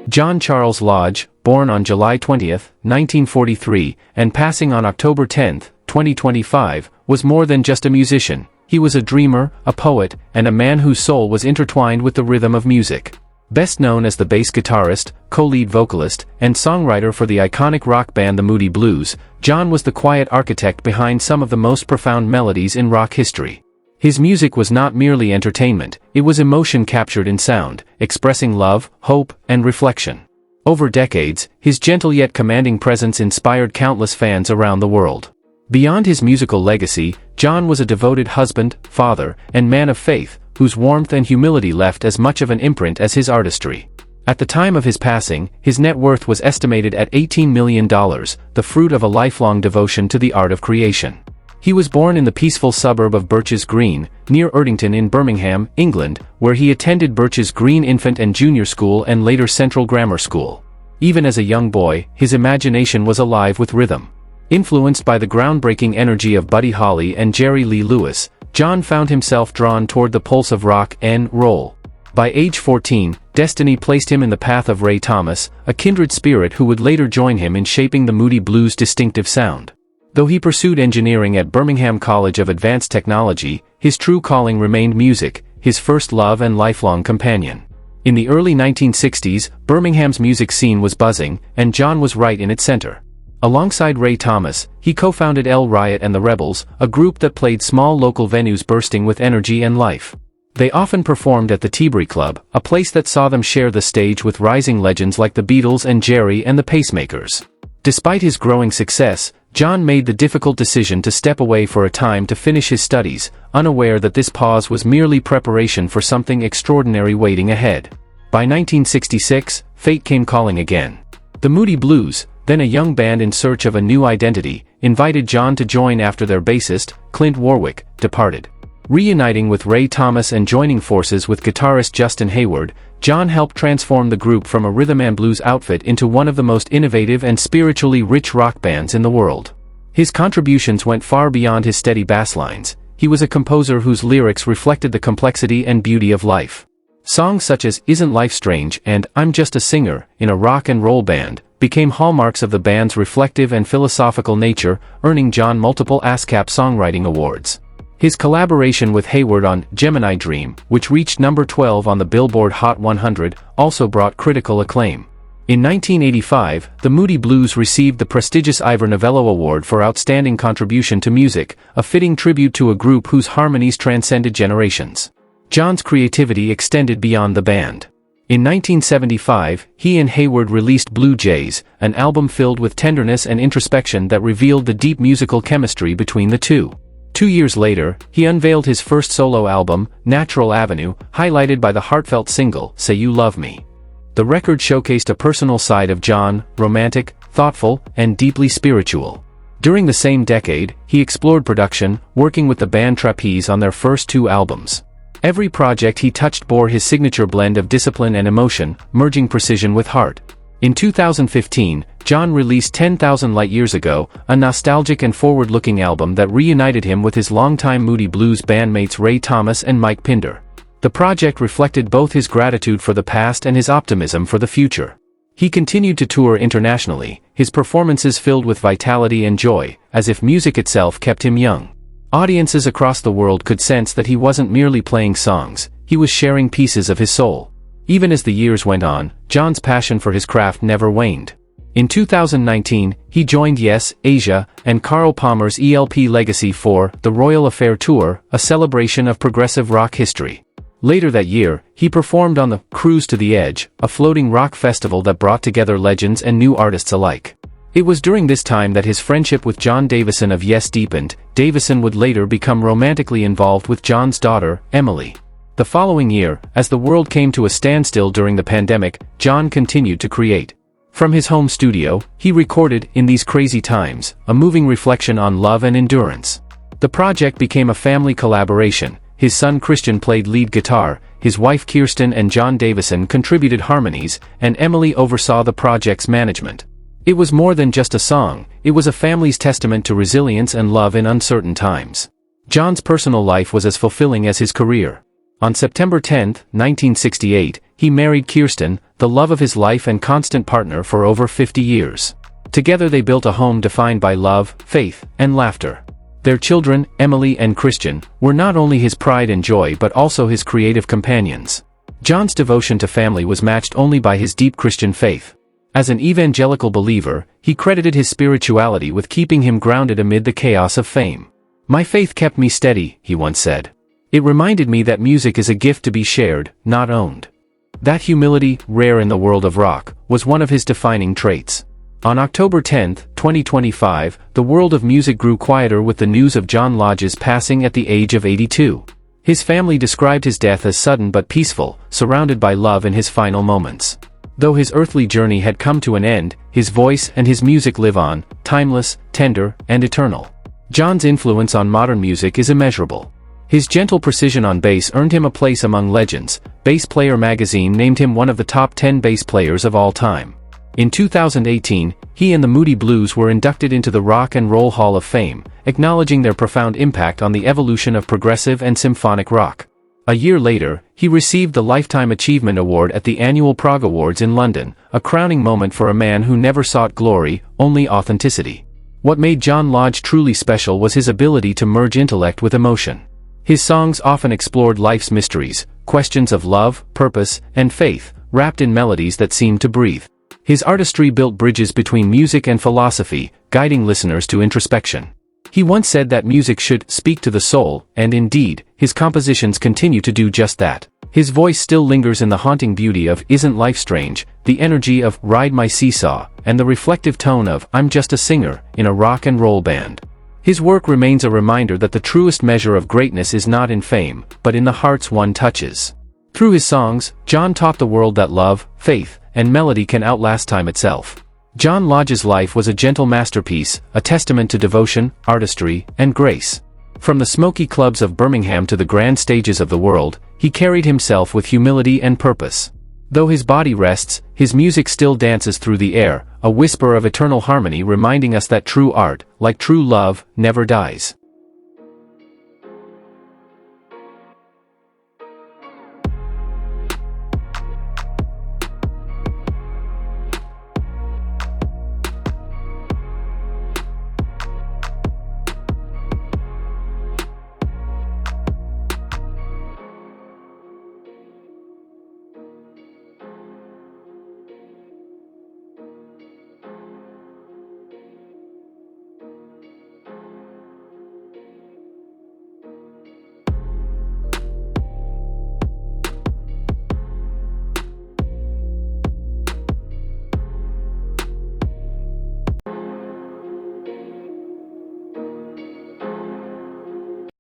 John Charles Lodge, born on July 20, 1943, and passing on October 10, 2025, was more than just a musician. He was a dreamer, a poet, and a man whose soul was intertwined with the rhythm of music. Best known as the bass guitarist, co-lead vocalist, and songwriter for the iconic rock band the Moody Blues, John was the quiet architect behind some of the most profound melodies in rock history. His music was not merely entertainment, it was emotion captured in sound, expressing love, hope, and reflection. Over decades, his gentle yet commanding presence inspired countless fans around the world. Beyond his musical legacy, John was a devoted husband, father, and man of faith, whose warmth and humility left as much of an imprint as his artistry. At the time of his passing, his net worth was estimated at $18 million, the fruit of a lifelong devotion to the art of creation. He was born in the peaceful suburb of Birches Green, near Erdington in Birmingham, England, where he attended Birches Green Infant and Junior School and later Central Grammar School. Even as a young boy, his imagination was alive with rhythm. Influenced by the groundbreaking energy of Buddy Holly and Jerry Lee Lewis, John found himself drawn toward the pulse of rock and roll. By age 14, destiny placed him in the path of Ray Thomas, a kindred spirit who would later join him in shaping the Moody Blues' distinctive sound. Though he pursued engineering at Birmingham College of Advanced Technology, his true calling remained music, his first love and lifelong companion. In the early 1960s, Birmingham's music scene was buzzing, and John was right in its center. Alongside Ray Thomas, he co-founded El Riot and the Rebels, a group that played small local venues bursting with energy and life. They often performed at the Tilbury Club, a place that saw them share the stage with rising legends like the Beatles and Jerry and the Pacemakers. Despite his growing success, John made the difficult decision to step away for a time to finish his studies, unaware that this pause was merely preparation for something extraordinary waiting ahead. By 1966, fate came calling again. The Moody Blues, then a young band in search of a new identity, invited John to join after their bassist, Clint Warwick, departed. Reuniting with Ray Thomas and joining forces with guitarist Justin Hayward, John helped transform the group from a rhythm and blues outfit into one of the most innovative and spiritually rich rock bands in the world. His contributions went far beyond his steady bass lines. He was a composer whose lyrics reflected the complexity and beauty of life. Songs such as Isn't Life Strange and I'm Just a Singer, in a rock and roll band, became hallmarks of the band's reflective and philosophical nature, earning John multiple ASCAP songwriting awards. His collaboration with Hayward on Gemini Dream, which reached number 12 on the Billboard Hot 100, also brought critical acclaim. In 1985, the Moody Blues received the prestigious Ivor Novello Award for Outstanding Contribution to Music, a fitting tribute to a group whose harmonies transcended generations. John's creativity extended beyond the band. In 1975, he and Hayward released Blue Jays, an album filled with tenderness and introspection that revealed the deep musical chemistry between the two. 2 years later, he unveiled his first solo album, Natural Avenue, highlighted by the heartfelt single, Say You Love Me. The record showcased a personal side of John, romantic, thoughtful, and deeply spiritual. During the same decade, he explored production, working with the band Trapeze on their first 2 albums. Every project he touched bore his signature blend of discipline and emotion, merging precision with heart. In 2015, John released 10,000 Light Years Ago, a nostalgic and forward-looking album that reunited him with his longtime Moody Blues bandmates Ray Thomas and Mike Pinder. The project reflected both his gratitude for the past and his optimism for the future. He continued to tour internationally, his performances filled with vitality and joy, as if music itself kept him young. Audiences across the world could sense that he wasn't merely playing songs, he was sharing pieces of his soul. Even as the years went on, John's passion for his craft never waned. In 2019, he joined Yes, Asia, and Carl Palmer's ELP Legacy for the Royal Affair Tour, a celebration of progressive rock history. Later that year, he performed on the Cruise to the Edge, a floating rock festival that brought together legends and new artists alike. It was during this time that his friendship with John Davison of Yes deepened. Davison would later become romantically involved with John's daughter, Emily. The following year, as the world came to a standstill during the pandemic, John continued to create. From his home studio, he recorded In These Crazy Times, a moving reflection on love and endurance. The project became a family collaboration. His son Christian played lead guitar, his wife Kirsten and John Davison contributed harmonies, and Emily oversaw the project's management. It was more than just a song, it was a family's testament to resilience and love in uncertain times. John's personal life was as fulfilling as his career. On September 10, 1968, he married Kirsten, the love of his life and constant partner for over 50 years. Together they built a home defined by love, faith, and laughter. Their children, Emily and Kristian, were not only his pride and joy but also his creative companions. John's devotion to family was matched only by his deep Christian faith. As an evangelical believer, he credited his spirituality with keeping him grounded amid the chaos of fame. "My faith kept me steady," he once said. "It reminded me that music is a gift to be shared, not owned." That humility, rare in the world of rock, was one of his defining traits. On October 10, 2025, the world of music grew quieter with the news of John Lodge's passing at the age of 82. His family described his death as sudden but peaceful, surrounded by love in his final moments. Though his earthly journey had come to an end, his voice and his music live on, timeless, tender, and eternal. John's influence on modern music is immeasurable. His gentle precision on bass earned him a place among legends. Bass Player magazine named him one of the top 10 bass players of all time. In 2018, he and the Moody Blues were inducted into the Rock and Roll Hall of Fame, acknowledging their profound impact on the evolution of progressive and symphonic rock. A year later, he received the Lifetime Achievement Award at the annual Prague Awards in London, a crowning moment for a man who never sought glory, only authenticity. What made John Lodge truly special was his ability to merge intellect with emotion. His songs often explored life's mysteries, questions of love, purpose, and faith, wrapped in melodies that seemed to breathe. His artistry built bridges between music and philosophy, guiding listeners to introspection. He once said that music should speak to the soul, and indeed, his compositions continue to do just that. His voice still lingers in the haunting beauty of "Isn't Life Strange," the energy of "Ride My Seesaw," and the reflective tone of "I'm Just a Singer" in a rock and roll band. His work remains a reminder that the truest measure of greatness is not in fame, but in the hearts one touches. Through his songs, John taught the world that love, faith, and melody can outlast time itself. John Lodge's life was a gentle masterpiece, a testament to devotion, artistry, and grace. From the smoky clubs of Birmingham to the grand stages of the world, he carried himself with humility and purpose. Though his body rests, his music still dances through the air, a whisper of eternal harmony reminding us that true art, like true love, never dies.